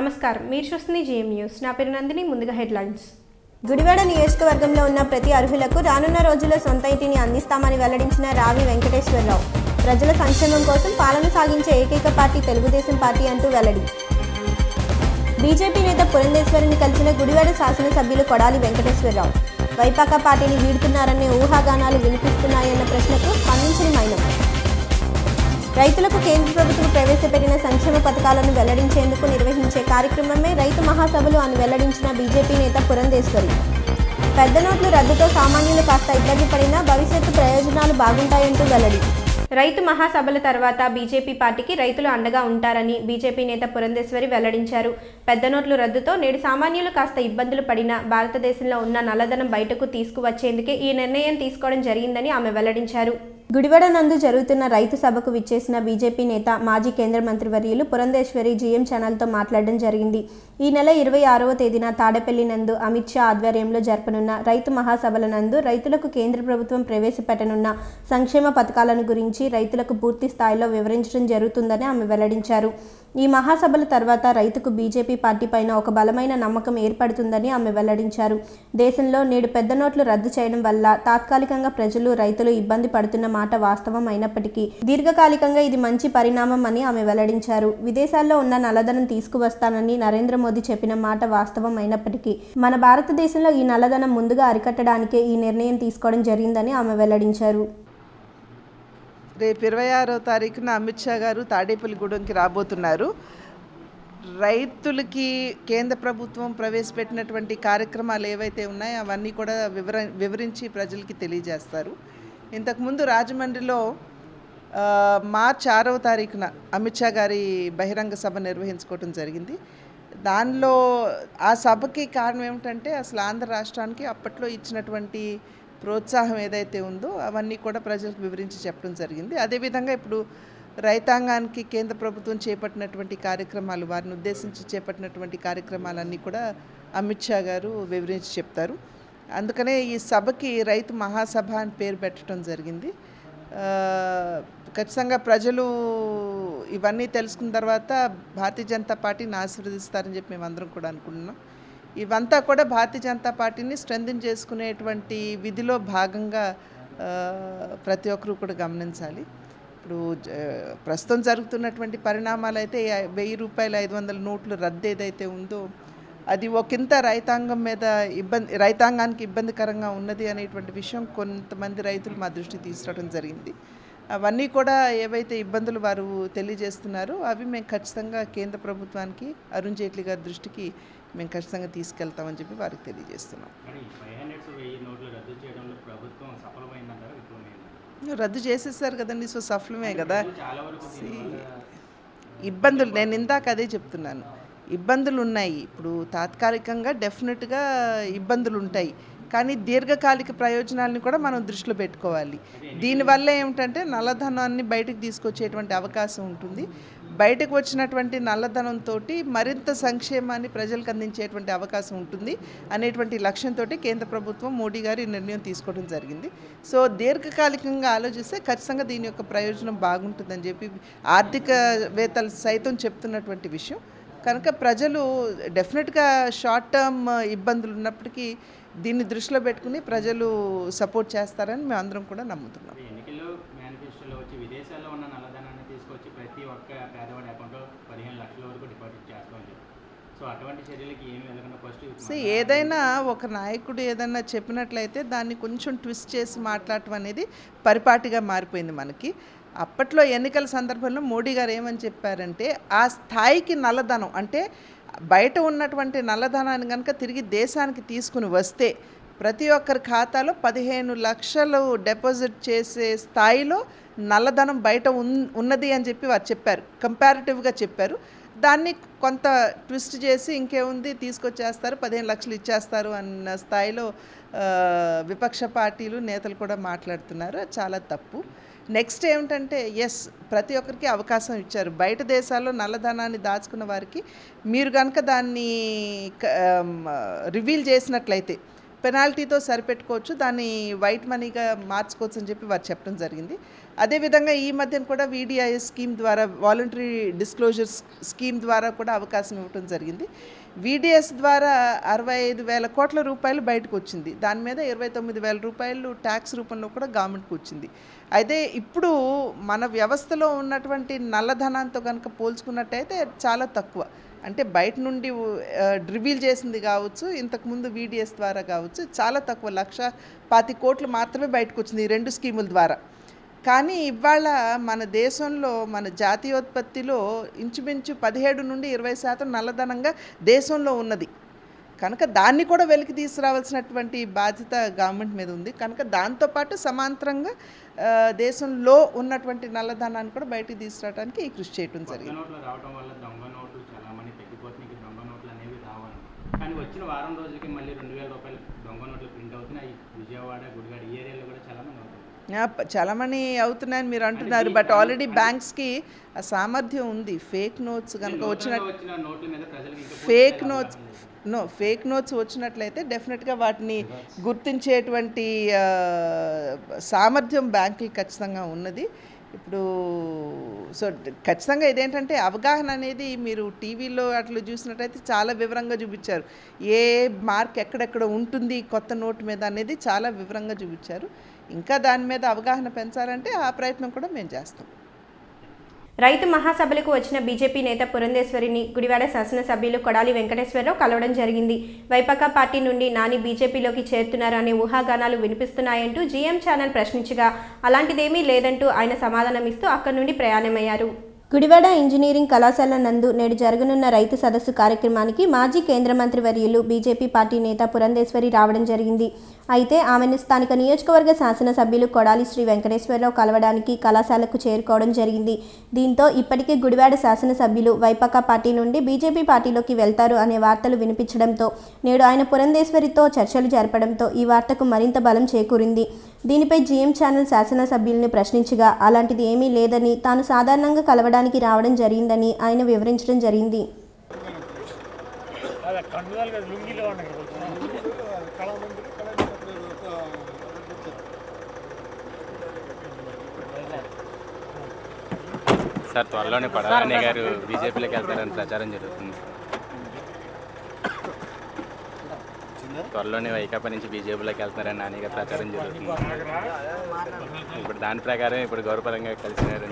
నమస్కారం, మీరు చూస్తుంది జీఎం న్యూస్. నా పేరు నందిని. ముందుగా హెడ్లైన్స్. గుడివాడ నియోజకవర్గంలో ఉన్న ప్రతి అర్హులకు రానున్న రోజుల్లో సొంత ఇంటిని అందిస్తామని వెల్లడించిన రావి వెంకటేశ్వరరావు. ప్రజల సంక్షేమం కోసం పాలన సాగించే ఏకైక పార్టీ తెలుగుదేశం పార్టీ అంటూ వెల్లడి. బీజేపీ నేత పురంధేశ్వరిని కలిసిన గుడివాడ శాసనసభ్యులు కొడాలి వెంకటేశ్వరరావు. వైపాకా పార్టీని వీడుతున్నారనే ఊహాగానాలు వినిపిస్తున్నాయన్న ప్రశ్నకు స్పందించిన మైనం. రైతులకు కేంద్ర ప్రభుత్వం ప్రవేశపెట్టిన సంక్షేమ పథకాలను వెల్లడించేందుకు నిర్వహించే కార్యక్రమమే రైతు మహాసభలు అని వెల్లడించిన బీజేపీ నేత పురంధేశ్వరి. పెద్ద నోట్ల రద్దుతో సామాన్యులు కాస్త ఇబ్బంది పడినా భవిష్యత్తు ప్రయోజనాలు బాగుంటాయంటూ వెల్లడి. రైతు మహాసభల తర్వాత బీజేపీ పార్టీకి రైతులు అండగా ఉంటారని బీజేపీ నేత పురంధేశ్వరి వెల్లడించారు. పెద్ద నోట్ల రద్దుతో నేడు సామాన్యులు కాస్త ఇబ్బందులు పడినా భారతదేశంలో ఉన్న నల్లధనం బయటకు తీసుకువచ్చేందుకే ఈ నిర్ణయం తీసుకోవడం జరిగిందని ఆమె వెల్లడించారు. గుడివాడ నందు జరుగుతున్న రైతు సభకు విచ్చేసిన బీజేపీ నేత మాజీ కేంద్ర మంత్రివర్యులు పురంధేశ్వరి జీఎం ఛానల్తో మాట్లాడడం జరిగింది. ఈ నెల 26వ తేదీన తాడేపల్లి నందు అమిత్ షా ఆధ్వర్యంలో జరపనున్న రైతు మహాసభల నందు రైతులకు కేంద్ర ప్రభుత్వం ప్రవేశపెట్టనున్న సంక్షేమ పథకాలను గురించి రైతులకు పూర్తి స్థాయిలో వివరించడం జరుగుతుందని ఆమె వెల్లడించారు. ఈ మహాసభల తర్వాత రైతుకు బీజేపీ పార్టీ పైన ఒక బలమైన నమ్మకం ఏర్పడుతుందని ఆమె వెల్లడించారు. దేశంలో నేడు పెద్ద నోట్లు రద్దు చేయడం వల్ల తాత్కాలికంగా ప్రజలు రైతులు ఇబ్బంది పడుతున్న మాట వాస్తవం అయినప్పటికీ దీర్ఘకాలికంగా ఇది మంచి పరిణామం అని ఆమె వెల్లడించారు. విదేశాల్లో ఉన్న నల్లధనం తీసుకువస్తానని నరేంద్ర మోదీ చెప్పిన మాట వాస్తవం అయినప్పటికీ మన భారతదేశంలో ఈ నల్లధనం ముందుగా అరికట్టడానికే ఈ నిర్ణయం తీసుకోవడం జరిగిందని ఆమె వెల్లడించారు. రేపు 26వ తారీఖున అమిత్ షా గారు తాడేపల్లిగూడెంకి రాబోతున్నారు. రైతులకి కేంద్ర ప్రభుత్వం ప్రవేశపెట్టినటువంటి కార్యక్రమాలు ఏవైతే ఉన్నాయో అవన్నీ కూడా వివరించి ప్రజలకి తెలియజేస్తారు. ఇంతకుముందు రాజమండ్రిలో మార్చి 6వ తారీఖున అమిత్ షా గారి బహిరంగ సభ నిర్వహించుకోవడం జరిగింది. దానిలో ఆ సభకి కారణం ఏమిటంటే అసలు ఆంధ్ర రాష్ట్రానికి అప్పట్లో ఇచ్చినటువంటి ప్రోత్సాహం ఏదైతే ఉందో అవన్నీ కూడా ప్రజలకు వివరించి చెప్పడం జరిగింది. అదేవిధంగా ఇప్పుడు రైతాంగానికి కేంద్ర ప్రభుత్వం చేపట్టినటువంటి కార్యక్రమాలు, వారిని ఉద్దేశించి చేపట్టినటువంటి కార్యక్రమాలన్నీ కూడా అమిత్ షా గారు వివరించి చెప్తారు. అందుకనే ఈ సభకి రైతు మహాసభ అని పేరు పెట్టడం జరిగింది. ఖచ్చితంగా ప్రజలు ఇవన్నీ తెలుసుకున్న తర్వాత భారతీయ జనతా పార్టీని ఆశీర్వదిస్తారని చెప్పి మేమందరం కూడా అనుకుంటున్నాం. ఇవంతా కూడా భారతీయ జనతా పార్టీని స్ట్రెంథెన్ చేసుకునేటువంటి విధిలో భాగంగా ప్రతి ఒక్కరూ కూడా గమనించాలి. ఇప్పుడు ప్రస్తుతం జరుగుతున్నటువంటి పరిణామాలు అయితే 1000 రూపాయల 500 నోట్లు రద్దు ఏదైతే ఉందో అది ఒకంత రైతాంగానికి ఇబ్బందికరంగా ఉన్నది అనేటువంటి విషయం కొంతమంది రైతులు మా దృష్టికి తీసుకురావడం జరిగింది. అవన్నీ కూడా ఏవైతే ఇబ్బందులు వారు తెలియజేస్తున్నారో అవి మేము ఖచ్చితంగా కేంద్ర ప్రభుత్వానికి, అరుణ్ జైట్లీ గారి దృష్టికి మేము ఖచ్చితంగా తీసుకెళ్తామని చెప్పి వారికి తెలియజేస్తున్నాం. రద్దు చేసేసారు కదండి, సో సఫలమే కదా. ఇబ్బందులు నేను ఇందాక అదే చెప్తున్నాను, ఇబ్బందులు ఉన్నాయి. ఇప్పుడు తాత్కాలికంగా డెఫినెట్గా ఇబ్బందులు ఉంటాయి, కానీ దీర్ఘకాలిక ప్రయోజనాలను కూడా మనం దృష్టిలో పెట్టుకోవాలి. దీనివల్ల ఏమిటంటే నల్లధనాన్ని బయటకు తీసుకొచ్చేటువంటి అవకాశం ఉంటుంది. బయటకు వచ్చినటువంటి నల్లధనంతో మరింత సంక్షేమాన్ని ప్రజలకు అందించేటువంటి అవకాశం ఉంటుంది అనేటువంటి లక్ష్యంతో కేంద్ర ప్రభుత్వం మోడీ గారు ఈ నిర్ణయం తీసుకోవడం జరిగింది. సో దీర్ఘకాలికంగా ఆలోచిస్తే ఖచ్చితంగా దీని యొక్క ప్రయోజనం బాగుంటుందని చెప్పి ఆర్థికవేత్తలు సైతం చెప్తున్నటువంటి విషయం. కనుక ప్రజలు డెఫినెట్గా షార్ట్ టర్మ్ ఇబ్బందులు ఉన్నప్పటికీ దీన్ని దృష్టిలో పెట్టుకుని ప్రజలు సపోర్ట్ చేస్తారని మేము అందరం కూడా నమ్ముతున్నాం. ఎన్నికల్లో మేనిఫెస్టోలో వచ్చి విదేశాల్లో ఉన్న నల్లధనాన్ని తీసుకొచ్చి ప్రతి ఒక్క పేదవాడి అకౌంట్లో 15 లక్షల వరకు డిపాజిట్ చేస్తామని చెప్పి, సో అటువంటి చర్యలకి ఏమి వెళ్ళకుండా ఫస్ట్ ఏదైనా ఒక నాయకుడు ఏదైనా చెప్పినట్లయితే దాన్ని కొంచెం ట్విస్ట్ చేసి మాట్లాడటం అనేది పరిపాటిగా మారిపోయింది మనకి. అప్పట్లో ఎన్నికల సందర్భంలో మోడీ గారు ఏమని చెప్పారంటే ఆ స్థాయికి నల్లధనం అంటే బయట ఉన్నటువంటి నల్లధనాన్ని కనుక తిరిగి దేశానికి తీసుకుని వస్తే ప్రతి ఒక్కరి ఖాతాలో 15 లక్షలు డిపాజిట్ చేసే స్థాయిలో నల్లధనం బయట ఉన్నది అని చెప్పి వారు చెప్పారు, కంపారిటివ్గా చెప్పారు. దాన్ని కొంత ట్విస్ట్ చేసి ఇంకేముంది తీసుకొచ్చేస్తారు, 15 లక్షలు ఇచ్చేస్తారు అన్న స్థాయిలో విపక్ష పార్టీలు నేతలు కూడా మాట్లాడుతున్నారు. చాలా తప్పు. నెక్స్ట్ ఏమిటంటే ప్రతి ఒక్కరికి అవకాశం ఇచ్చారు. బయట దేశాల్లో నల్లధనాన్ని దాచుకున్న వారికి మీరు కనుక దాన్ని రివీల్ చేసినట్లయితే పెనాల్టీతో సరిపెట్టుకోవచ్చు, దాన్ని వైట్ మనీగా మార్చుకోవచ్చు అని చెప్పి వారు చెప్పడం జరిగింది. అదేవిధంగా ఈ మధ్యన కూడా VDIS స్కీమ్ ద్వారా, వాలంటరీ డిస్క్లోజర్ స్కీమ్ ద్వారా కూడా అవకాశం ఇవ్వడం జరిగింది. VDS ద్వారా 65,000 కోట్ల రూపాయలు బయటకు వచ్చింది. దాని మీద 29,000 రూపాయలు ట్యాక్స్ రూపంలో కూడా గవర్నమెంట్కి వచ్చింది. అయితే ఇప్పుడు మన వ్యవస్థలో ఉన్నటువంటి నల్లధనంతో కనుక పోల్చుకున్నట్టయితే చాలా తక్కువ. అంటే బయట నుండి రివీల్ చేసింది కావచ్చు, ఇంతకుముందు VDS ద్వారా కావచ్చు, చాలా తక్కువ 1,20,000 కోట్లు మాత్రమే బయటకు వచ్చింది ఈ 2 స్కీముల ద్వారా. కానీ ఇవాళ మన దేశంలో, మన జాతీయోత్పత్తిలో ఇంచుమించు 17 నుండి 20% నల్లధనంగా దేశంలో ఉన్నది. కనుక దాన్ని కూడా వెలికి తీసుకురావాల్సినటువంటి బాధ్యత గవర్నమెంట్ మీద ఉంది. కనుక దాంతోపాటు సమాంతరంగా దేశంలో ఉన్నటువంటి నల్లధనాన్ని కూడా బయటికి తీసుకురావడానికి ఈ కృషి చేయడం జరిగింది. కానీ వచ్చిన వారం రోజులకి మళ్ళీ 2,000 రూపాయలు దొంగ నోట్లు ప్రింట్ అవుతున్నాయి. విజయవాడ, గుడివాడ ఈ ఏరియాలో కూడా చాలామంది అవుతున్నాయని మీరు అంటున్నారు. బట్ ఆల్రెడీ బ్యాంక్స్కి ఆ సామర్థ్యం ఉంది. ఫేక్ నోట్స్ కనుక ఫేక్ నోట్స్ వచ్చినట్లయితే డెఫినెట్గా వాటిని గుర్తించేటువంటి సామర్థ్యం బ్యాంకుకి ఖచ్చితంగా ఉన్నది. ఇప్పుడు సో ఖచ్చితంగా ఇదేంటంటే అవగాహన అనేది మీరు టీవీలో అట్లా చూసినట్టయితే చాలా వివరంగా చూపించారు. ఏ మార్క్ ఎక్కడెక్కడ ఉంటుంది కొత్త నోటు మీద అనేది చాలా వివరంగా చూపించారు. ఇంకా దాని మీద అవగాహన పెంచాలంటే ఆ ప్రయత్నం కూడా మేము చేస్తాం. రైతు మహాసభలకు వచ్చిన బీజేపీ నేత పురంధేశ్వరిని గుడివాడ శాసనసభ్యులు కొడాలి వెంకటేశ్వరరావు కలవడం జరిగింది. వైపాకా పార్టీ నుండి నాని బీజేపీలోకి చేరుతున్నారు అనే ఊహాగానాలు వినిపిస్తున్నాయంటూ జీఎం ఛానల్ ప్రశ్నించగా అలాంటిదేమీ లేదంటూ ఆయన సమాధానమిస్తూ అక్కడి నుండి ప్రయాణమయ్యారు. గుడివాడ ఇంజనీరింగ్ కళాశాల నందు నేడు జరగనున్న రైతు సదస్సు కార్యక్రమానికి మాజీ కేంద్ర మంత్రి వర్యులు బీజేపీ పార్టీ నేత పురంధేశ్వరి రావడం జరిగింది. అయితే ఆమెను స్థానిక నియోజకవర్గ శాసనసభ్యులు కొడాలి శ్రీ వెంకటేశ్వరరావు కలవడానికి కళాశాలకు చేరుకోవడం జరిగింది. దీంతో ఇప్పటికే గుడివాడ శాసనసభ్యులు వైపాకా పార్టీ నుండి బీజేపీ పార్టీలోకి వెళ్తారు అనే వార్తలు వినిపించడంతో నేడు ఆయన పురంధేశ్వరితో చర్చలు జరపడంతో ఈ వార్తకు మరింత బలం చేకూరింది. దీనిపై జీఎం ఛానల్ శాసనసభ్యుల్ని ప్రశ్నించగా అలాంటిది ఏమీ లేదని, తాను సాధారణంగా కలవడానికి రావడం జరిగిందని ఆయన వివరించడం జరిగింది. సార్ త్వరలోనే పడాలనే గారు బీజేపీలోకి వెళ్తారని ప్రచారం జరుగుతుంది. త్వరలోనే వైకాపా నుంచి బీజేపీలోకి వెళ్తున్నారని నాని గారు ప్రచారం జరుగుతుంది. ఇప్పుడు దాని ప్రకారం ఇప్పుడు గౌరవపరంగా కలిసినారు.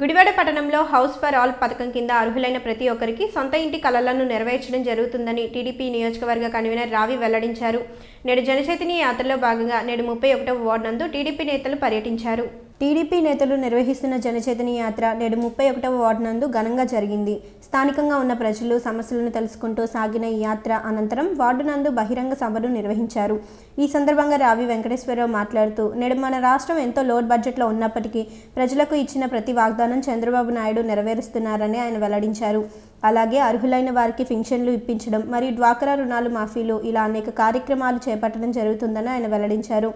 గుడివాడ పట్టణంలో హౌస్ ఫర్ ఆల్ పథకం కింద అర్హులైన ప్రతి ఒక్కరికి సొంత ఇంటి కలలను నెరవేర్చడం జరుగుతుందని టీడీపీ నియోజకవర్గ కన్వీనర్ రావి వెల్లడించారు. నేడు జనచైతన్య యాత్రలో భాగంగా నేడు 31వ వార్డు నందు టీడీపీ నేతలు పర్యటించారు. టీడీపీ నేతలు నిర్వహిస్తున్న జనచైతన్య యాత్ర నేడు 31వ వార్డు నందు ఘనంగా జరిగింది. స్థానికంగా ఉన్న ప్రజలు సమస్యలను తెలుసుకుంటూ సాగిన ఈ యాత్ర అనంతరం వార్డు నందు బహిరంగ సభను నిర్వహించారు. ఈ సందర్భంగా రావి వెంకటేశ్వరరావు మాట్లాడుతూ నేడు మన రాష్ట్రం ఎంతో లోడ్ బడ్జెట్లో ఉన్నప్పటికీ ప్రజలకు ఇచ్చిన ప్రతి వాగ్దానం చంద్రబాబు నాయుడు నెరవేరుస్తున్నారని ఆయన వెల్లడించారు. అలాగే అర్హులైన వారికి పింఛన్లు ఇప్పించడం మరియు డ్వాక్రా రుణాలు మాఫీలు ఇలా అనేక కార్యక్రమాలు చేపట్టడం జరుగుతుందని ఆయన వెల్లడించారు.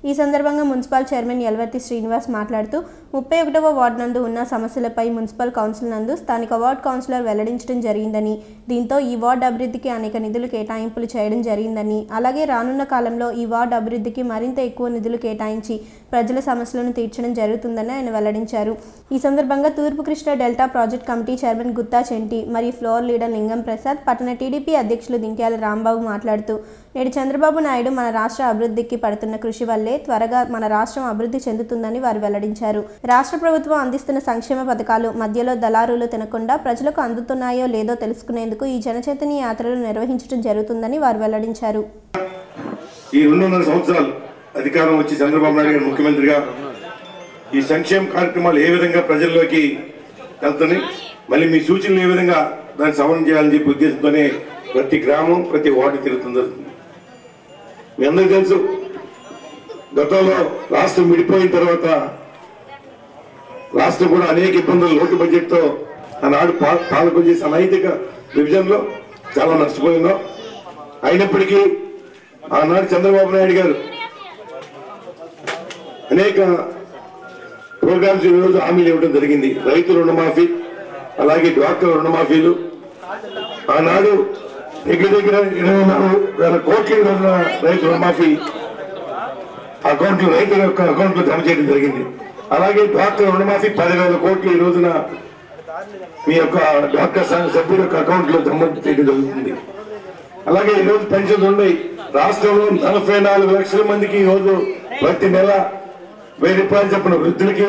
ఈ సందర్భంగా మున్సిపల్ చైర్మన్ యల్వర్తి శ్రీనివాస్ మాట్లాడుతూ 31వ వార్డు నందు ఉన్న సమస్యలపై మున్సిపల్ కౌన్సిల్ నందు స్థానిక వార్డు కౌన్సిలర్ వెల్లడించడం జరిగిందని, దీంతో ఈ వార్డు అభివృద్ధికి అనేక నిధులు కేటాయింపులు చేయడం జరిగిందని, అలాగే రానున్న కాలంలో ఈ వార్డు అభివృద్ధికి మరింత ఎక్కువ నిధులు కేటాయించి ప్రజల సమస్యలను తీర్చడం జరుగుతుందని ఆయన వెల్లడించారు. ఈ సందర్భంగా తూర్పు Krishna delta project committee chairman Gutta Chenti మరియు ఫ్లోర్ లీడర్ లింగం ప్రసాద్, పట్టణ టీడీపీ అధ్యక్షులు దింక్యాల రాంబాబు మాట్లాడుతూ నేడు చంద్రబాబు నాయుడు మన రాష్ట్ర అభివృద్ధికి పడుతున్న కృషి వల్లే త్వరగా మన రాష్ట్రం అభివృద్ధి చెందుతుందని వారు వెల్లడించారు. రాష్ట్ర ప్రభుత్వం అందిస్తున్న సంక్షేమ పథకాలు మధ్యలో దళారులు తినకుండా ప్రజలకు అందుతున్నాయో లేదో తెలుసుకునేందుకు ఈ జనచైతన్య యాత్రలు నిర్వహించడం జరుగుతుందని వారు వెల్లడించారు. ఈ 2.5 సంవత్సరాలు అధికారం వచ్చి చంద్రబాబు నాయుడు గారు ముఖ్యమంత్రిగా ఈ సంక్షేమ కార్యక్రమాలు ఏ విధంగా ప్రజల్లోకి వెళ్తున్నాయి, మళ్ళీ మీ సూచనలు ఏ విధంగా దాన్ని సవరణ చేయాలని చెప్పి ఉద్దేశంతోనే ప్రతి గ్రామం ప్రతి వార్డు తిరుగుతుంది. మీ అందరికీ తెలుసు, గతంలో రాష్ట్రం విడిపోయిన తర్వాత రాష్ట్రం కూడా అనేక ఇబ్బందులు, లోటు బడ్జెట్తో ఆనాడు పాలకులు చేసే అనైతిక విభజనలో చాలా నష్టపోయిందో. అయినప్పటికీ ఆనాడు చంద్రబాబు నాయుడు గారు అనేక ప్రోగ్రామ్స్ ఈరోజు హామీలు ఇవ్వడం జరిగింది. రైతు రుణమాఫీ, అలాగే డ్వాక్రా రుణమాఫీలు. ఆనాడు దగ్గర 24,000 కోట్ల రోజున రైతు రుణమాఫీ రైతుల యొక్క అకౌంట్లో జమ చేయడం జరిగింది. అలాగే డ్వాక్రా రుణమాఫీ 10,000 కోట్లు ఈ రోజున మీ యొక్క డ్వాక్రా సభ్యుల యొక్క అకౌంట్లో జమ చేయడం జరుగుతుంది. అలాగే ఈరోజు పెన్షన్లు ఉన్నాయి. రాష్ట్రంలో 44 లక్షల మందికి ఈరోజు ప్రతి నెల 1000 రూపాయలు చెప్పిన వృద్ధులకి,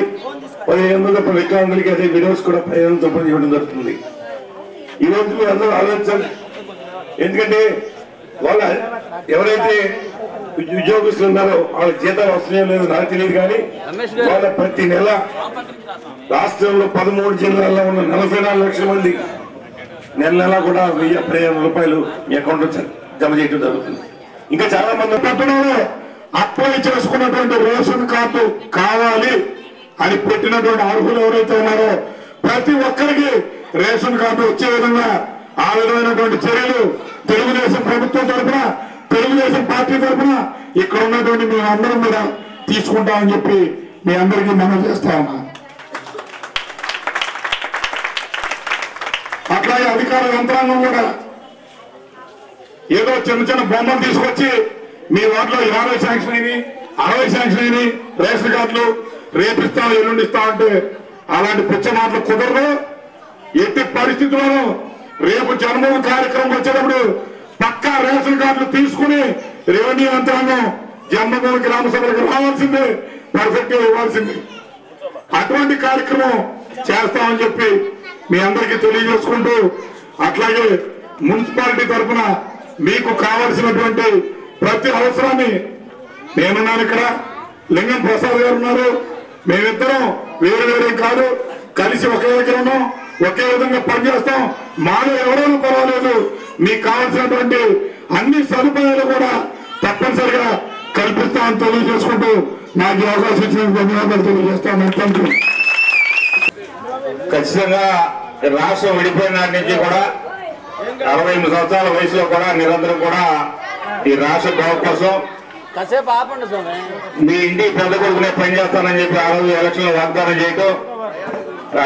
1500 చెప్పిన వికలాంగులకి, అదే విడోస్ కూడా 1500 చొప్పున ఇవ్వడం జరుగుతుంది. ఈరోజు మీరు అందరూ ఆలోచించాలి. ఎందుకంటే వాళ్ళ ఎవరైతే ఉద్యోగస్తులు ఉన్నారో వాళ్ళ జీతాలు వస్తున్నాయో లేదో నాకు తెలియదు, కానీ వాళ్ళ ప్రతి నెల రాష్ట్రంలో 13 జిల్లాల్లో ఉన్న 44 లక్షల మంది నెల కూడా 1000-1500 రూపాయలు మీ అకౌంట్లో జమ చేయడం జరుగుతుంది. ఇంకా చాలా మంది పట్టణంలో అప్లై చేసుకున్నటువంటి రేషన్ కార్డు కావాలి అని పెట్టినటువంటి అర్హులు ఎవరైతే ఉన్నారో ప్రతి ఒక్కరికి రేషన్ కార్డు వచ్చే విధంగా ఆ విధమైనటువంటి చర్యలు తెలుగుదేశం ప్రభుత్వం తరఫున, తెలుగుదేశం పార్టీ తరఫున ఇక్కడ ఉన్నటువంటి మేము అందరం కూడా తీసుకుంటామని చెప్పి మీ అందరికీ మనం చేస్తా ఉన్నాం. అట్లాగే అధికార యంత్రాంగం కూడా ఏదో చిన్న బొమ్మలు తీసుకొచ్చి మీ వాటిలో 50 శాంక్షన్ అయినాయి, 60 శాంక్షన్ అయినాయి రేషన్ కార్డులు రేపిస్తాం ఎల్లుండి ఇస్తాం అంటే అలాంటి పిచ్చ మాటలు కుదరదు. ఎట్టి పరిస్థితుల్లోనూ రేపు జన్మభూమి కార్యక్రమం వచ్చేటప్పుడు పక్కా రేషన్ కార్డులు తీసుకుని రెవెన్యూ యంత్రాంగం జన్మభూమి గ్రామ సభలకు రావాల్సిందే, పర్ఫెక్ట్ గా ఇవ్వాల్సిందే. అటువంటి కార్యక్రమం చేస్తామని చెప్పి మీ అందరికీ తెలియజేసుకుంటూ, అట్లాగే మున్సిపాలిటీ తరఫున మీకు కావలసినటువంటి ప్రతి అవసరాన్ని నేనున్నాను. ఇక్కడ లింగం ప్రసాద్ గారు ఉన్నారు. మేమిద్దరం వేరే కాదు, కలిసి ఒకే దగ్గర ఉన్నాం, ఒకే విధంగా పనిచేస్తాం. మాలో ఎవరైనా పర్వాలేదు, మీకు కావాల్సినటువంటి అన్ని సదుపాయాలు కూడా తప్పనిసరిగా కల్పిస్తామని తెలియజేసుకుంటూ నాకు అవకాశం ఇచ్చినందుకు ధన్యవాదాలు తెలియజేస్తాను. ఖచ్చితంగా రాష్ట్రం విడిపోయిన నాటి నుంచి కూడా 68 సంవత్సరాల వయసులో కూడా నిరంతరం కూడా ఈ రాష్ట్ర బాగు కోసం మీ ఇంటి పెద్ద కొడుకునే పనిచేస్తానని చెప్పి ఆ రోజు ఎలక్షన్ లో వాగ్దానం చేయటం,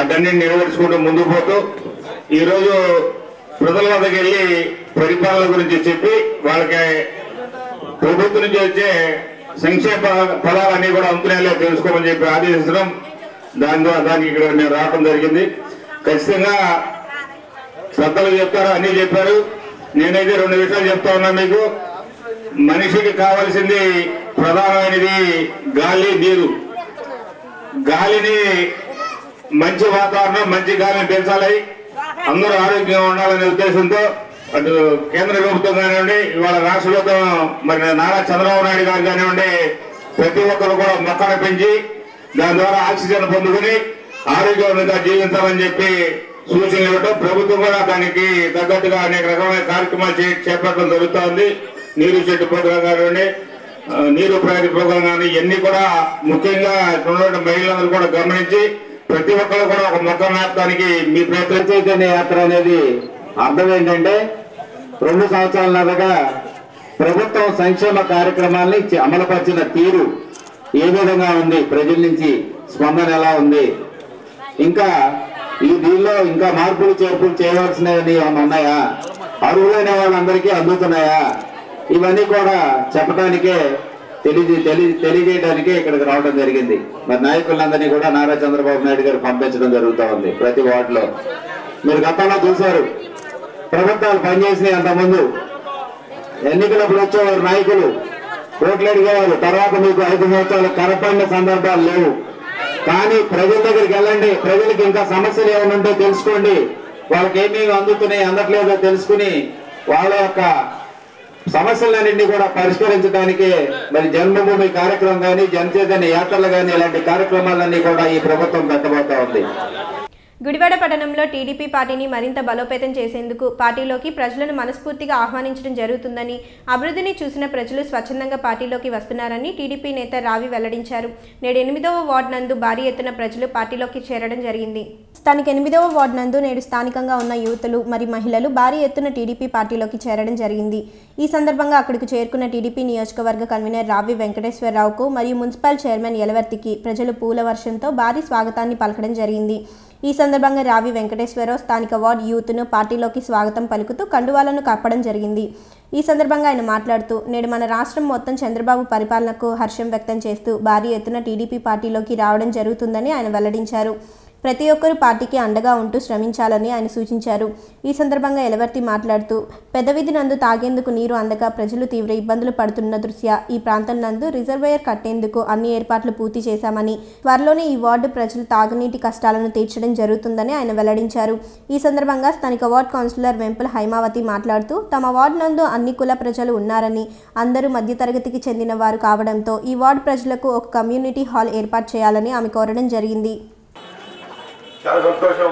దాన్ని నెరవేర్చుకుంటూ ముందుకు పోతూ ఈ రోజు ప్రజల వద్దకు వెళ్లి పరిపాలన గురించి చెప్పి వాళ్ళకి ప్రభుత్వం నుంచి వచ్చే సంక్షేమ ఫలాలన్నీ కూడా అందుకునేలా తెలుసుకోమని చెప్పి ఆదేశించడం, దానికి ఇక్కడ నేను రావడం జరిగింది. ఖచ్చితంగా శ్రద్ధలు చెప్తారు, అన్ని చెప్పారు. నేనైతే 2 విషయాలు చెప్తా ఉన్నా మీకు. మనిషికి కావాల్సింది ప్రధానమైనది గాలి, నీరు. గాలిని మంచి వాతావరణం, మంచి గాలిని పెంచాలి, అందరూ ఆరోగ్యంగా ఉండాలనే ఉద్దేశంతో అటు కేంద్ర ప్రభుత్వం కానివ్వండి, ఇవాళ రాష్ట్ర ప్రభుత్వం మరి నారా చంద్రబాబు నాయుడు గారు కానివ్వండి, ప్రతి ఒక్కరు కూడా మొక్కలు పెంచి దాని ద్వారా ఆక్సిజన్ పొందుకుని ఆరోగ్యంగా జీవించాలని చెప్పి సూచనలు ఇవ్వడం, ప్రభుత్వం కూడా దానికి తగ్గట్టుగా అనేక రకమైన కార్యక్రమాలు చేపట్టడం జరుగుతూ ఉంది. నీరు చెట్టు ప్రోగ్రాం కానివ్వండి, నీరు ప్రగతి ప్రోగ్రాం కానీ ఇవన్నీ కూడా ముఖ్యంగా ఉన్నటువంటి మహిళలందరూ కూడా గమనించి ప్రతి ఒక్కరు కూడా ఒక మొక్క నాటడానికి మీ ప్రయత్నం చైతన్య యాత్ర అనేది అర్థం ఏంటంటే 2 సంవత్సరాలుగా ప్రభుత్వం సంక్షేమ కార్యక్రమాల్ని అమలుపరిచిన తీరు ఏ విధంగా ఉంది, ప్రజల నుంచి స్పందన ఎలా ఉంది, ఇంకా దీనిలో ఇంకా మార్పులు చేర్పులు చేయవలసినవి ఉన్నాయా, అర్హులైన వాళ్ళందరికీ అందుతున్నాయా, ఇవన్నీ కూడా చెప్పడానికే తెలియజేయడానికే ఇక్కడికి రావడం జరిగింది. మరి నాయకులందరినీ కూడా నారా చంద్రబాబు నాయుడు గారు పంపించడం జరుగుతూ ఉంది. ప్రతి వార్డులో మీరు గతంలో చూశారు, ప్రభుత్వాలు పనిచేసినాయి. అంతకుముందు ఎన్నికలప్పుడు వచ్చేవారు నాయకులు, ఓట్లు అడిగేవారు, తర్వాత మీకు 5 సంవత్సరాలు కనపడిన సందర్భాలు లేవు. కానీ ప్రజల దగ్గరికి వెళ్ళండి, ప్రజలకు ఇంకా సమస్యలు ఏమైనా ఉంటే తెలుసుకోండి, వాళ్ళకి ఏమేమి అందుతున్నాయి అందట్లేదో తెలుసుకుని వాళ్ళ యొక్క సమస్యలన్నింటినీ కూడా పరిష్కరించడానికి మరి జన్మభూమి కార్యక్రమం కానీ, జనచైతన్య యాత్రలు కానీ ఇలాంటి కార్యక్రమాలన్నీ కూడా ఈ ప్రభుత్వం పెట్టబోతా ఉంది. గుడివాడ పట్టణంలో టీడీపీ పార్టీని మరింత బలోపేతం చేసేందుకు పార్టీలోకి ప్రజలను మనస్ఫూర్తిగా ఆహ్వానించడం జరుగుతుందని, అభివృద్ధిని చూసిన ప్రజలు స్వచ్ఛందంగా పార్టీలోకి వస్తున్నారని టీడీపీ నేత రావి వెల్లడించారు. నేడు 8వ వార్డు నందు భారీ ఎత్తున ప్రజలు పార్టీలోకి చేరడం జరిగింది. స్థానిక 8వ వార్డు నందు నేడు స్థానికంగా ఉన్న యువతులు మరియు మహిళలు భారీ ఎత్తున టీడీపీ పార్టీలోకి చేరడం జరిగింది. ఈ సందర్భంగా అక్కడికి చేరుకున్న టీడీపీ నియోజకవర్గ కన్వీనర్ రావి వెంకటేశ్వరరావుకు మరియు మున్సిపల్ చైర్మన్ యలవర్తికి ప్రజలు పూల వర్షంతో భారీ స్వాగతాన్ని పలకడం జరిగింది. ఈ సందర్భంగా రావి వెంకటేశ్వరరావు స్థానిక వార్డు యూత్ను పార్టీలోకి స్వాగతం పలుకుతూ కండువాలను కప్పడం జరిగింది. ఈ సందర్భంగా ఆయన మాట్లాడుతూ, నేడు మన రాష్ట్రం మొత్తం చంద్రబాబు పరిపాలనకు హర్షం వ్యక్తం చేస్తూ భారీ ఎత్తున టీడీపీ పార్టీలోకి రావడం జరుగుతుందని ఆయన వెల్లడించారు. ప్రతి ఒక్కరూ పార్టీకి అండగా ఉంటూ శ్రమించాలని ఆయన సూచించారు. ఈ సందర్భంగా యలవర్తి మాట్లాడుతూ, పెద్దవీధి నందు తాగేందుకు నీరు అందక ప్రజలు తీవ్ర ఇబ్బందులు పడుతున్న దృష్ట్యా ఈ ప్రాంతం నందు రిజర్వాయర్ కట్టేందుకు అన్ని ఏర్పాట్లు పూర్తి చేశామని, త్వరలోనే ఈ వార్డు ప్రజలు తాగునీటి కష్టాలను తీర్చడం జరుగుతుందని ఆయన వెల్లడించారు. ఈ సందర్భంగా స్థానిక వార్డు కౌన్సిలర్ వెంపుల హైమావతి మాట్లాడుతూ, తమ వార్డు నందు అన్ని కుల ప్రజలు ఉన్నారని, అందరూ మధ్యతరగతికి చెందిన వారు కావడంతో ఈ వార్డు ప్రజలకు ఒక కమ్యూనిటీ హాల్ ఏర్పాటు చేయాలని ఆమె కోరడం జరిగింది. చాలా సంతోషం.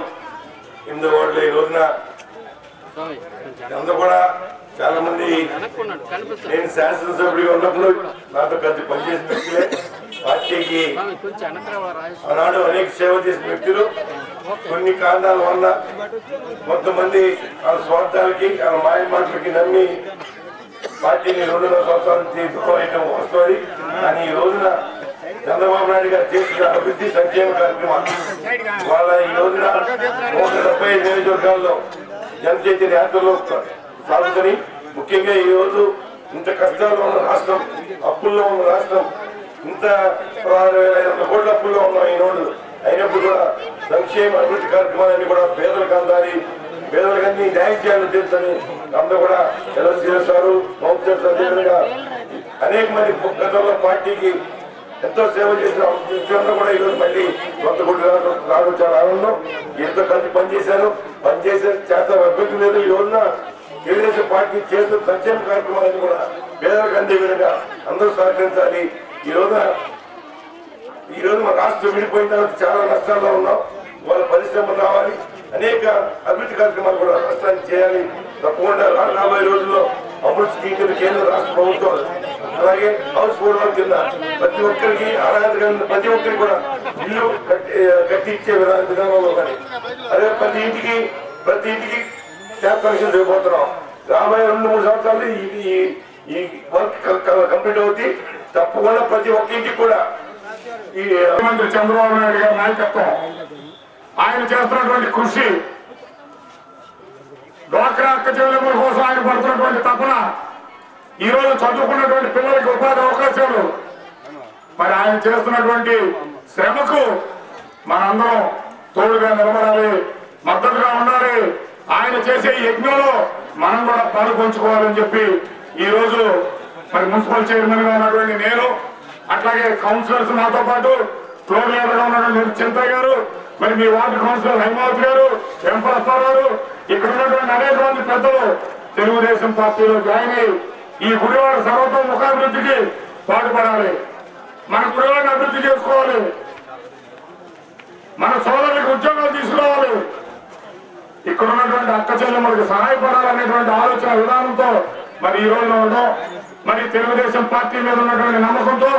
8వ వార్డులో ఈ రోజున అందరూ కూడా చాలా మంది నేను శాసనసభ్యుడిగా ఉన్నప్పుడు నాతో కలిసి పనిచేసిన వ్యక్తులే, పార్టీకి ఆనాడు అనేక సేవ చేసిన వ్యక్తులు. కొన్ని కారణాల వల్ల కొంతమంది వాళ్ళ స్వార్థాలకి వాళ్ళ మాయ మాటలకి నమ్మి పార్టీని 2.5 సంవత్సరాల నుంచి దూరం వస్తుంది. కానీ ఈ రోజున చంద్రబాబు నాయుడు గారు చేసిన అభివృద్ధి సంక్షేమ కార్యక్రమాలు వాళ్ళ ఈ రోజున 175 నియోజకవర్గాల్లో జనచైతన్య యాత్రలో సాగుతుంది. ముఖ్యంగా ఈ రోజు ఇంత కష్టాల్లో ఉన్న రాష్ట్రం, అప్పుల్లో ఉన్న రాష్ట్రం, ఇంత 16,500 కోట్ల అప్పుల్లో ఉన్న ఈ రోజు అయినప్పుడు కూడా సంక్షేమ అభివృద్ధి కార్యక్రమాలన్నీ కూడా పేదలకు అందాలి, పేదలకన్నీ న్యాయం చేయాలని తెలుసని అందరూ కూడా ఎల్ఎస్ సారు, మౌంట్ విధంగా అనేక మంది గతంలో పార్టీకి ఎంతో సేవ చేసిన విషయంలో కూడా ఈరోజు మళ్ళీ కొత్త గుడ్డు రావడం చాలా ఆనందం. ఎంతో కలిసి పనిచేసే చేత అభ్యర్థి లేదు. ఈ రోజున తెలుగుదేశం పార్టీ చేస్తున్న సంక్షేమ కార్యక్రమాలన్నీ కూడా పేదలకు అందే విధంగా అందరూ సహకరించాలి. ఈ రోజు మన రాష్ట్రం విడిపోయిన తర్వాత చాలా నష్టాల్లో ఉన్నాం. వాళ్ళ పరిశ్రమలు రావాలి, అనేక అభివృద్ధి కార్యక్రమాలు కూడా రాష్ట్రానికి చేయాలి. తప్పకుండా రాబోయే రోజుల్లో అమృత్ స్కీమ్ కింద కేంద్ర రాష్ట్ర ప్రభుత్వం, అలాగే హౌస్ బోర్డు కింద ప్రతి ఒక్కరికి అర్హత కలిగిన ప్రతి ఒక్కరికి కూడా ఇల్లు కట్టి ఇచ్చే విధానంలో కానీ, అదే ప్రతి ఇంటికి ట్యాప్ కనెక్షన్ చేయబోతున్నాం. రాబోయే 2-3 సంవత్సరాలు ఈ వర్క్ కంప్లీట్ అవుతుంది. తప్పకుండా ప్రతి ఒక్క ఇంటికి కూడా ఈ ముఖ్యమంత్రి చంద్రబాబు నాయుడు గారి నాయకత్వం, ఆయన చేస్తున్నటువంటి కృషి, డ్వాక్రా అక్క చెల్లెమ్మల కోసం ఆయన పడుతున్నటువంటి తపన, ఈ రోజు చదువుకున్నటువంటి పిల్లలకి ఉపాధి అవకాశాలు, మరి ఆయన చేస్తున్నటువంటి శ్రమకు మనందరం తోడుగా నిలబడాలి, మద్దతుగా ఉండాలి. ఆయన చేసే యజ్ఞంలో మనం కూడా పాలు పంచుకోవాలని చెప్పి ఈ రోజు మరి మున్సిపల్ చైర్మన్ గా ఉన్నటువంటి నేను, అట్లాగే కౌన్సిలర్స్ నాతో పాటు ఫ్లోర్ లీడర్ గా ఉన్నటువంటి చింతయ్య గారు, మరి మీ వార్డు కౌన్సిలర్ హైమావతి గారు, వెంపరస్వామి గారు, ఇక్కడ ఉన్నటువంటి అనేక మంది పెద్దలు తెలుగుదేశం పార్టీలో జాయిన్ అయ్యి ఈ గుడివాడ సర్వతోముఖాభివృద్ధికి పాటుపడాలి. మన గుడివాడని అభివృద్ధి చేసుకోవాలి, మన సోదరులకు ఉద్యోగాలు తీసుకురావాలి, ఇక్కడ ఉన్నటువంటి అక్క చెల్లెమ్మలకు సహాయపడాలనేటువంటి ఆలోచన విధానంతో మరి ఈ రోజున ఉండడం, మరి తెలుగుదేశం పార్టీ మీద ఉన్నటువంటి నమ్మకంతో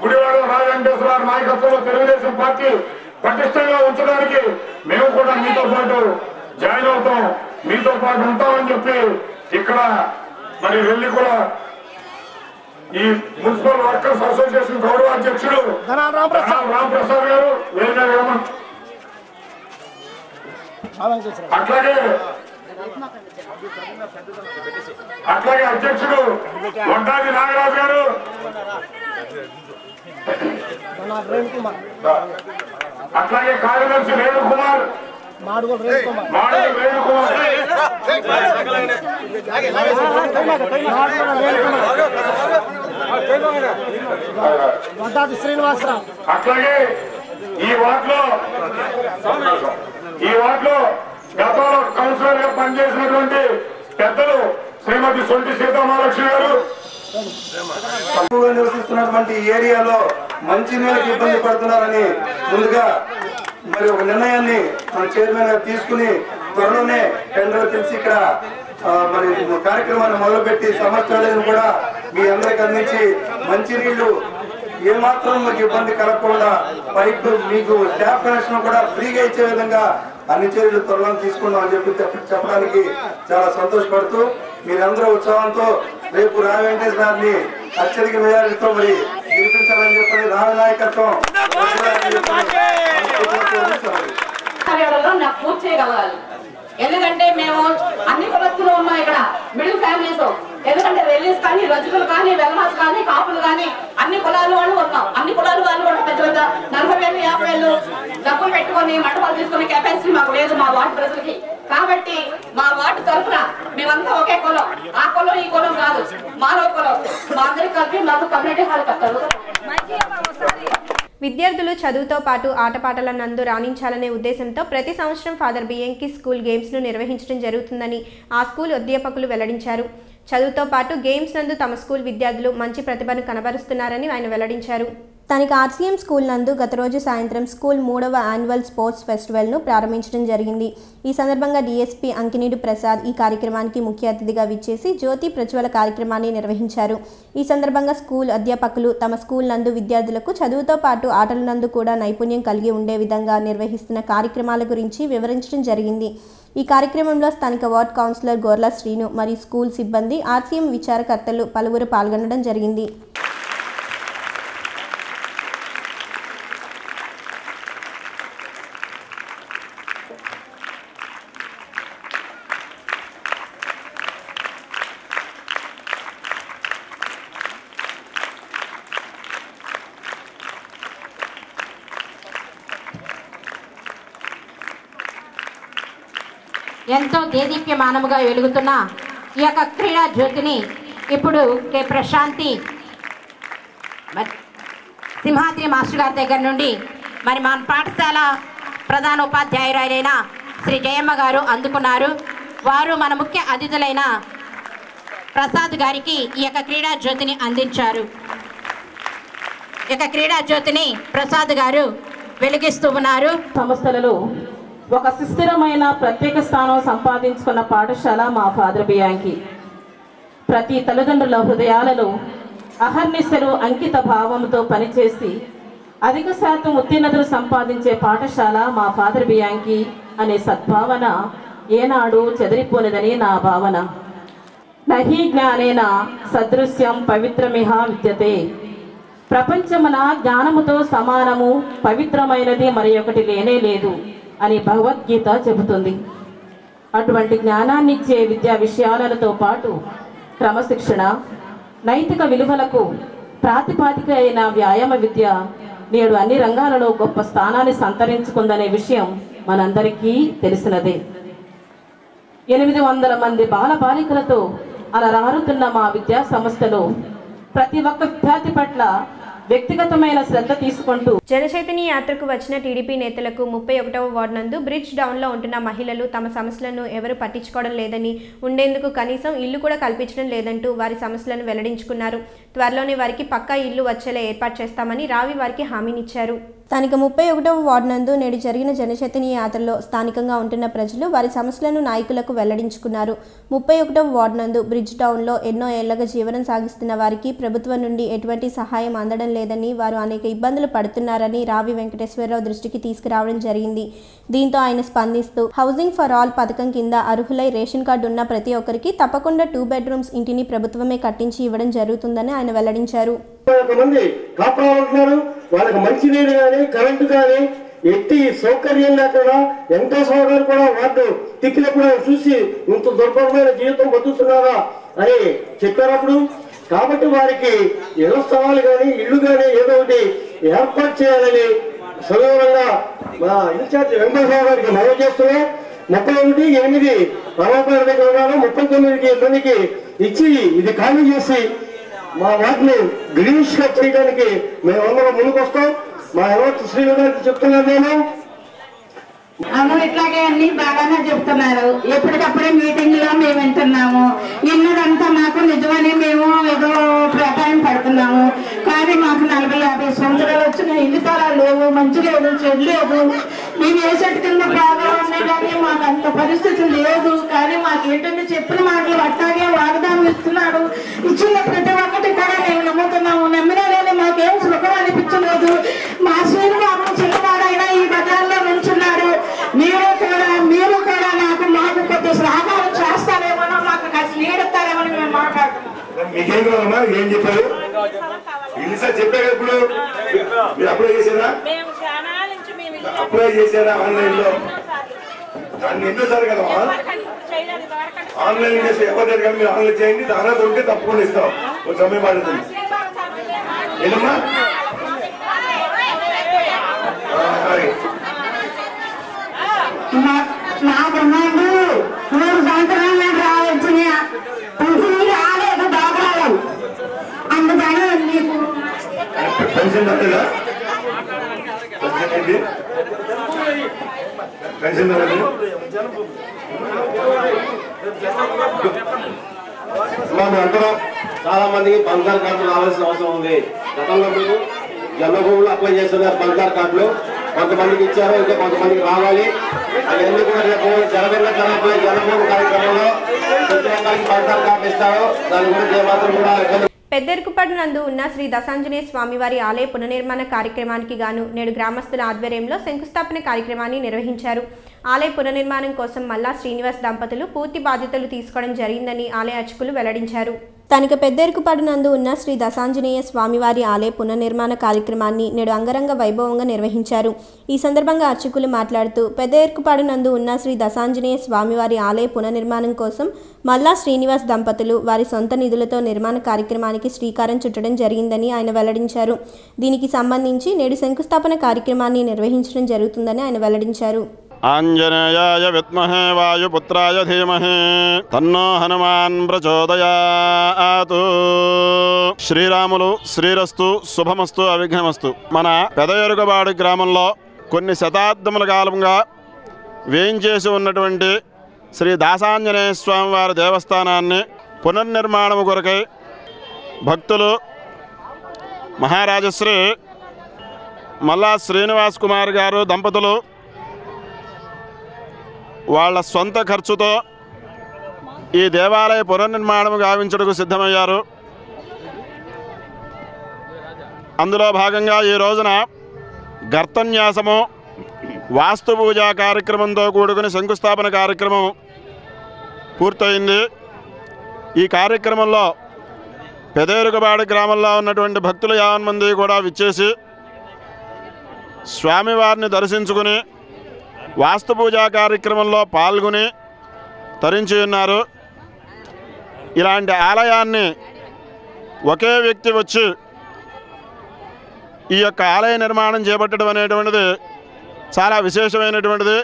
గుడివాడ రాజవేంకటేశ్వర నాయకత్వంలో తెలుగుదేశం పార్టీ పటిష్టంగా ఉంచడానికి మేము కూడా మీతో పాటు జాయిన్ అవుతాం, మీతో పాటు ఉంటామని చెప్పి ఇక్కడ మరి వెళ్ళి కూడా ఈ మున్సిపల్ వర్కర్స్ అసోసియేషన్ గౌరవ అధ్యక్షుడు రామప్రసాద్ గారు, అట్లాగే అధ్యక్షుడు వడ్డాది నాగరాజు గారు, అట్లాగే కార్యదర్శి రేణుకుమార్, శ్రీనివాసరావు, అట్లాగే ఈ వార్డులో గతంలో కౌన్సిలర్ గా పనిచేసినటువంటి పెద్దలు శ్రీమతి సొంటి సీతామహాలక్ష్మి గారు, నివసిస్తున్నటువంటి ఏరియాలో మంచినీళ్ళకి ఇబ్బంది పడుతున్నారని ముందుగా మరి ఒక నిర్ణయాన్ని మన చైర్మన్ గారు తీసుకుని త్వరలోనే టెండర్ తెలిసి ఇక్కడ మరి కార్యక్రమాన్ని మొదలుపెట్టి సమస్యలను కూడా మీ అందరికి అందించి మంచినీళ్లు ఏమాత్రం మీకు ఇబ్బంది కలగకుండా పైపు మీకు ట్యాప్ కనెక్షన్ కూడా ఫ్రీగా ఇచ్చే విధంగా అన్ని చర్యలు త్వరలో తీసుకున్నాం అని చెప్పడానికి చాలా సంతోషపడుతూ మీరందరూ ఉత్సాహంతో రేపు రావి వెంకటేశ్వర గారిని అత్యధిక మెజారిటీతో మరి గెలిపించాలని చెప్పని రావి నాయకత్వం పూర్తి చేయగలగాలి. ఎందుకంటే మేము అన్ని కులస్తులు ఉన్నాం ఇక్కడ, మిడిల్ ఫ్యామిలీస్. ఎందుకంటే రెల్లీస్ కానీ, రజకులు కానీ, వెల్మాస్ కానీ, కాపులు కానీ అన్ని కులాల వాళ్ళు ఉన్నాం. అన్ని కులాల వాళ్ళు కూడా పెద్ద పెద్ద 40,000 50,000 డబ్బులు పెట్టుకొని మండపాలు తీసుకునే కెపాసిటీ మాకు లేదు మా వార్డు ప్రజలకి. కాబట్టి మా వార్డు తరఫున మేమంతా ఒకే కులం, ఆ కులం ఈ కులం కాదు, మాలో కులం, మా అందరికి కలిపి మాకు కమ్యూనిటీ హాల్ కట్టారు. విద్యార్థులు చదువుతో పాటు ఆటపాటల నందు రాణించాలనే ఉద్దేశంతో ప్రతి సంవత్సరం ఫాదర్ బియ్యంకి స్కూల్ గేమ్స్ను నిర్వహించడం జరుగుతుందని ఆ స్కూల్ అధ్యాపకులు వెల్లడించారు. చదువుతో పాటు గేమ్స్ నందు తమ స్కూల్ విద్యార్థులు మంచి ప్రతిభను కనబరుస్తున్నారని ఆయన వెల్లడించారు. స్థానిక ఆర్సీఎం స్కూల్ నందు గత రోజు సాయంత్రం స్కూల్ 3వ యాన్యువల్ స్పోర్ట్స్ ఫెస్టివల్ను ప్రారంభించడం జరిగింది. ఈ సందర్భంగా డీఎస్పీ అంకినీడు ప్రసాద్ ఈ కార్యక్రమానికి ముఖ్య అతిథిగా విచ్చేసి జ్యోతి ప్రజ్వల కార్యక్రమాన్ని నిర్వహించారు. ఈ సందర్భంగా స్కూల్ అధ్యాపకులు తమ స్కూల్ నందు విద్యార్థులకు చదువుతో పాటు ఆటల నందు కూడా నైపుణ్యం కలిగి ఉండే విధంగా నిర్వహిస్తున్న కార్యక్రమాల గురించి వివరించడం జరిగింది. ఈ కార్యక్రమంలో స్థానిక వార్డ్ కౌన్సిలర్ గోర్లా శ్రీను మరియు స్కూల్ సిబ్బంది, ఆర్సీఎం విచారకర్తలు పలువురు పాల్గొనడం జరిగింది. ఎంతో దేదీప్యమానముగా వెలుగుతున్న ఈ యొక్క క్రీడా జ్యోతిని ఇప్పుడు కే ప్రశాంతి సింహాద్రి మాస్టర్ గారి దగ్గర నుండి మరి మన పాఠశాల ప్రధాన ఉపాధ్యాయురాలైన శ్రీ జయమ్మ గారు అందుకున్నారు. వారు మన ముఖ్య అతిథులైన ప్రసాద్ గారికి ఈ యొక్క క్రీడా జ్యోతిని అందించారు. ఈ యొక్క క్రీడా జ్యోతిని ప్రసాద్ గారు వెలిగిస్తూ ఉన్నారు. సంస్థలలో ఒక సుస్థిరమైన ప్రత్యేక స్థానం సంపాదించుకున్న పాఠశాల మా ఫాదర్ బియాంకి. ప్రతి తల్లిదండ్రుల హృదయాలలో అహర్నిశలు అంకిత భావంతో పనిచేసి అధిక శాతం ఉత్తీర్ణతలు సంపాదించే పాఠశాల మా ఫాదర్ బియాంకి అనే సద్భావన ఏనాడు చెదిరిపోలేదని నా భావన. నహి జ్ఞానేన సదృశ్యం పవిత్రమిహ విద్యతే. ప్రపంచమున జ్ఞానముతో సమానము పవిత్రమైనది మరి ఒకటి లేనే లేదు అని భగవద్గీత చెబుతుంది. అటువంటి జ్ఞానాన్ని ఇచ్చే విద్యా విషయాలతో పాటు క్రమశిక్షణ, నైతిక విలువలకు ప్రాతిపాదిక అయిన వ్యాయామ విద్య నేడు అన్ని రంగాలలో గొప్ప స్థానాన్ని సంతరించుకుందనే విషయం మనందరికీ తెలిసినదే. 800 మంది బాలబాలికలతో అలరారుతున్న మా విద్యా సంస్థలో ప్రతి ఒక్క విద్యార్థి పట్ల వ్యక్తిగతమైన శ్రద్ధ తీసుకుంటూ జనచైతన్య యాత్రకు వచ్చిన టీడీపీ నేతలకు 31వ వార్డు నందు బ్రిడ్జ్ డౌన్లో ఉంటున్న మహిళలు తమ సమస్యలను ఎవరు పట్టించుకోవడం లేదని, ఉండేందుకు కనీసం ఇల్లు కూడా కల్పించడం లేదంటూ వారి సమస్యలను వెల్లడించుకున్నారు. త్వరలోనే వారికి పక్కా ఇల్లు వచ్చేలా ఏర్పాటు చేస్తామని రావి వారికి హామీనిచ్చారు. స్థానిక 31వ వార్డు నందు నేడు జరిగిన జనచైతన్య యాత్రలో స్థానికంగా ఉంటున్న ప్రజలు వారి సమస్యలను నాయకులకు వెల్లడించుకున్నారు. 31వ వార్డు నందు బ్రిడ్జ్ డౌన్లో ఎన్నో ఏళ్లుగా జీవనం సాగిస్తున్న వారికి ప్రభుత్వం నుండి ఎటువంటి సహాయం అందడం లేదని, వారు అనేక ఇబ్బందులు పడుతున్నారని రావి వెంకటేశ్వరరావు దృష్టికి తీసుకురావడం జరిగింది. దీంతో ఆయన స్పందిస్తూ హౌసింగ్ ఫర్ ఆల్ పథకం కింద అర్హులై రేషన్ కార్డు ఉన్న ప్రతి ఒక్కరికి తప్పకుండా 2 బెడ్రూమ్స్ ఇంటిని ప్రభుత్వమే కట్టించి ఇవ్వడం జరుగుతుందని ఆయన వెల్లడించారు. వాళ్ళకి మంచినీరు కానీ కరెంటు కానీ ఎట్టి సౌకర్యం లేకుండా ఎంతో సౌకర్యం కూడా వార్డు తిక్కినప్పుడు చూసి ఇంత దుర్భరమైన జీవితం బతుకుతున్నారా అని చెప్పినప్పుడు, కాబట్టి వారికి ఇళ్ల స్థలాలు కానీ ఇల్లు కానీ ఏదో ఒకటి ఏర్పాటు చేయాలని సవివరంగా మా ఇన్ఛార్జ్ వెంకటేశ్వర గారికి మనవి చేస్తున్నా. 31/8 రామాపేట దగ్గర ఉన్నాను. 39 మందికి ఇచ్చి ఇది ఖాళీ చేసి మా వాటిని గ్రీనిష్ గా చేయడానికి మేమందరం ముందుకు వస్తాం. మా ఎవరు శ్రీను గారికి చెప్తున్నాను, నేను అవును, ఇట్లాగే అన్ని బాగానే చెప్తున్నారు. ఎప్పటికప్పుడే మీటింగ్ లో మేము వింటున్నాము. ఇన్నదంతా మాకు నిజమని మేము ఏదో ప్రకారం పడుతున్నాము. కానీ మాకు 40-50 సంవత్సరాలు వచ్చిన ఇల్లు తరాలు లేవు, మంచి లేదు, చెడు లేదు. మేము ఏ చెట్టు కింద బాగా ఉన్నాయి కానీ మాకు అంత పరిస్థితి లేదు. కానీ మాకు ఏంటంటే చెప్పిన మాటలు అట్లాగే వాగ్దానం ఇస్తున్నాడు. ఇచ్చిన ప్రతి ఒక్కటి కూడా మేము నమ్ముతున్నాము. నమ్మినా కానీ మాకేం సుఖం అనిపించలేదు. మా శ్రీనివాసం చిన్నవాడైనా ఈ బజార్లో నిల్చున్నాడు. మీరు కూడా మాకు కొద్ది సహకారం చేస్తారేమో, మాకు కాస్త నీడతారేమో మేము మాట్లాడుతున్నాం. మీకేం కావాలమ్మా? ఏం చెప్పారు? చెప్పారు ఇప్పుడు మీరు అప్లై చేశారా? అప్లై చేశారా ఆన్లైన్ లో? దాన్ని ఎన్నోసారి కదమ్మా ఆన్లైన్ చేసి ఎవరి దగ్గర మీరు ఆన్లైన్ చేయండి. అర్హత ఉంటే తప్పకుండా ఇస్తాం. ఒక సమయం పడుతుంది. ఏదమ్మా నాకున్నాడు 3 సంవత్సరాలు నేను రావచ్చు, రాలేదు బాగాలేదు. అందుకని నీకు పెన్షన్ రాలేదా? పెన్షన్ రాలేదు. మనం అంటున్నాం చాలా మందికి బంగారు కార్డులు రావాల్సిన అవసరం ఉంది. గతంలో మీరు జన్మభూములు అప్లై చేస్తున్నారు బంగారు కార్డులు. కొంతమందికి ఇచ్చారు, ఇంకా కొంతమందికి రావాలి. అవన్నీ కూడా రేపు జనభూమి కార్యక్రమంలో ప్రతి ఒక్కరికి బంగారు కార్డు ఇస్తారు. దాని గురించి ఏమాత్రం కూడా పెద్దెరుకుపాడు నందు ఉన్న శ్రీ దశాంజనేయ స్వామివారి ఆలయ పునర్నిర్మాణ కార్యక్రమానికి గాను నేడు గ్రామస్తుల ఆధ్వర్యంలో శంకుస్థాపన కార్యక్రమాన్ని నిర్వహించారు. ఆలయ పునర్నిర్మాణం కోసం మల్లా శ్రీనివాస్ దంపతులు పూర్తి బాధ్యతలు తీసుకోవడం జరిగిందని ఆలయ అర్చకులు వెల్లడించారు. స్థానిక పెద్దెరుకుపాడు నందు ఉన్న శ్రీ దశాంజనేయ స్వామివారి ఆలయ పునర్నిర్మాణ కార్యక్రమాన్ని నేడు అంగరంగ వైభవంగా నిర్వహించారు. ఈ సందర్భంగా అర్చకులు మాట్లాడుతూ పెద్దెరుకుపాడు నందు ఉన్న శ్రీ దశాంజనేయ స్వామివారి ఆలయ పునర్నిర్మాణం కోసం మల్లా శ్రీనివాస్ దంపతులు వారి సొంత నిధులతో నిర్మాణ కార్యక్రమానికి శ్రీకారం చుట్టడం జరిగిందని ఆయన వెల్లడించారు. దీనికి సంబంధించి నేడు శంకుస్థాపన కార్యక్రమాన్ని నిర్వహించడం జరుగుతుందని ఆయన వెల్లడించారు. ఆంజనేయాయ విద్మహే వాయుపుత్రాయ ధీమహి తన్నో హనుమాన్ ప్రచోదయాత్. శ్రీరాములు శ్రీరస్తు శుభమస్తు అవిఘ్నమస్తు. మన పెదయరుగబాడు గ్రామంలో కొన్ని శతాబ్దముల కాలంగా వేయించేసి ఉన్నటువంటి శ్రీ దాసాంజనేయ స్వామి వారి దేవస్థానాన్ని పునర్నిర్మాణం కొరకై భక్తులు మహారాజశ్రీ మల్లా శ్రీనివాస్ కుమార్ గారు దంపతులు వాళ్ళ సొంత ఖర్చుతో ఈ దేవాలయ పునర్నిర్మాణం గావించడానికి సిద్ధమయ్యారు. అందులో భాగంగా ఈ రోజున గర్తన్యాసము వాస్తు పూజా కార్యక్రమంతో కూడుకుని శంకుస్థాపన కార్యక్రమం పూర్తయింది. ఈ కార్యక్రమంలో పెదేరుకబాడి గ్రామంలో ఉన్నటువంటి భక్తులు 50 మంది కూడా విచ్చేసి స్వామివారిని దర్శించుకుని వాస్తు పూజా కార్యక్రమంలో పాల్గొని తరించి ఉన్నారు. ఇలాంటి ఆలయాన్ని ఒకే వ్యక్తి వచ్చి ఈ యొక్క ఆలయ నిర్మాణం చేపట్టడం అనేటువంటిది చాలా విశేషమైనటువంటిది.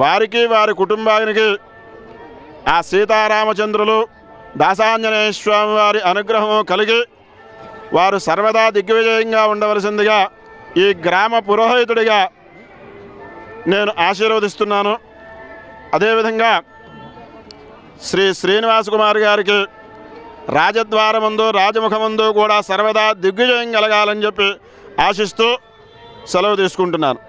వారికి వారి కుటుంబానికి ఆ సీతారామచంద్రులు దాసాంజనేయ స్వామి వారి అనుగ్రహము కలిగి వారు సర్వదా దిగ్విజయంగా ఉండవలసిందిగా ఈ గ్రామ పురోహితుడిగా నేను ఆశీర్వదిస్తున్నాను. అదేవిధంగా శ్రీ శ్రీనివాస్ కుమార్ గారికి రాజద్వారమందు రాజముఖమందు కూడా సర్వదా దిగ్విజయం కలగాలని చెప్పి ఆశిస్తూ సెలవు తీసుకుంటున్నాను.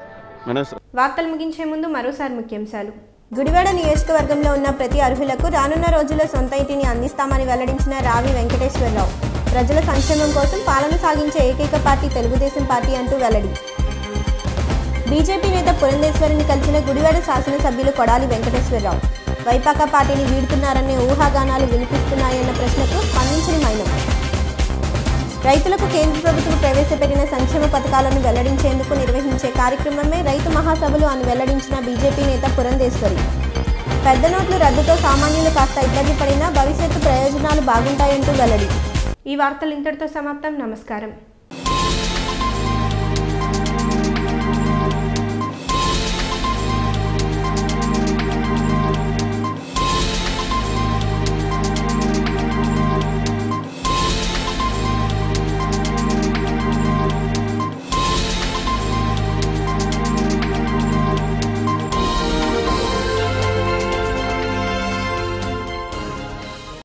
వార్తలు ముగించే ముందు మరోసారి ముఖ్యాంశాలు. గుడివాడ నియోజకవర్గంలో ఉన్న ప్రతి అర్హులకు రానున్న రోజుల్లో సొంత ఇంటిని అందిస్తామని వెల్లడించిన రావి వెంకటేశ్వరరావు. ప్రజల సంక్షేమం కోసం పాలన సాగించే ఏకైక పార్టీ తెలుగుదేశం పార్టీ అంటూ వెల్లడి. బీజేపీ నేత పురంధేశ్వరిని కలిసిన గుడివాడ శాసనసభ్యులు కొడాలి వెంకటేశ్వరరావు. వైపాకా పార్టీని వీడుతున్నారనే ఊహాగానాలు వినిపిస్తున్నాయన్న ప్రశ్నకు స్పందించిన మైనం. రైతులకు కేంద్ర ప్రభుత్వం ప్రవేశపెట్టిన సంక్షేమ పథకాలను వెల్లడించేందుకు నిర్వహించే కార్యక్రమమే రైతు మహాసభలు అని వెల్లడించిన బీజేపీ నేత పురంధేశ్వరి. పెద్ద నోట్ల రద్దుతో సామాన్యులు కాస్త ఇబ్బంది పడినా భవిష్యత్తు ప్రయోజనాలు బాగుంటాయంటూ వెల్లడి. ఈ వార్తలు ఇంతటితో సమాప్తం. నమస్కారం.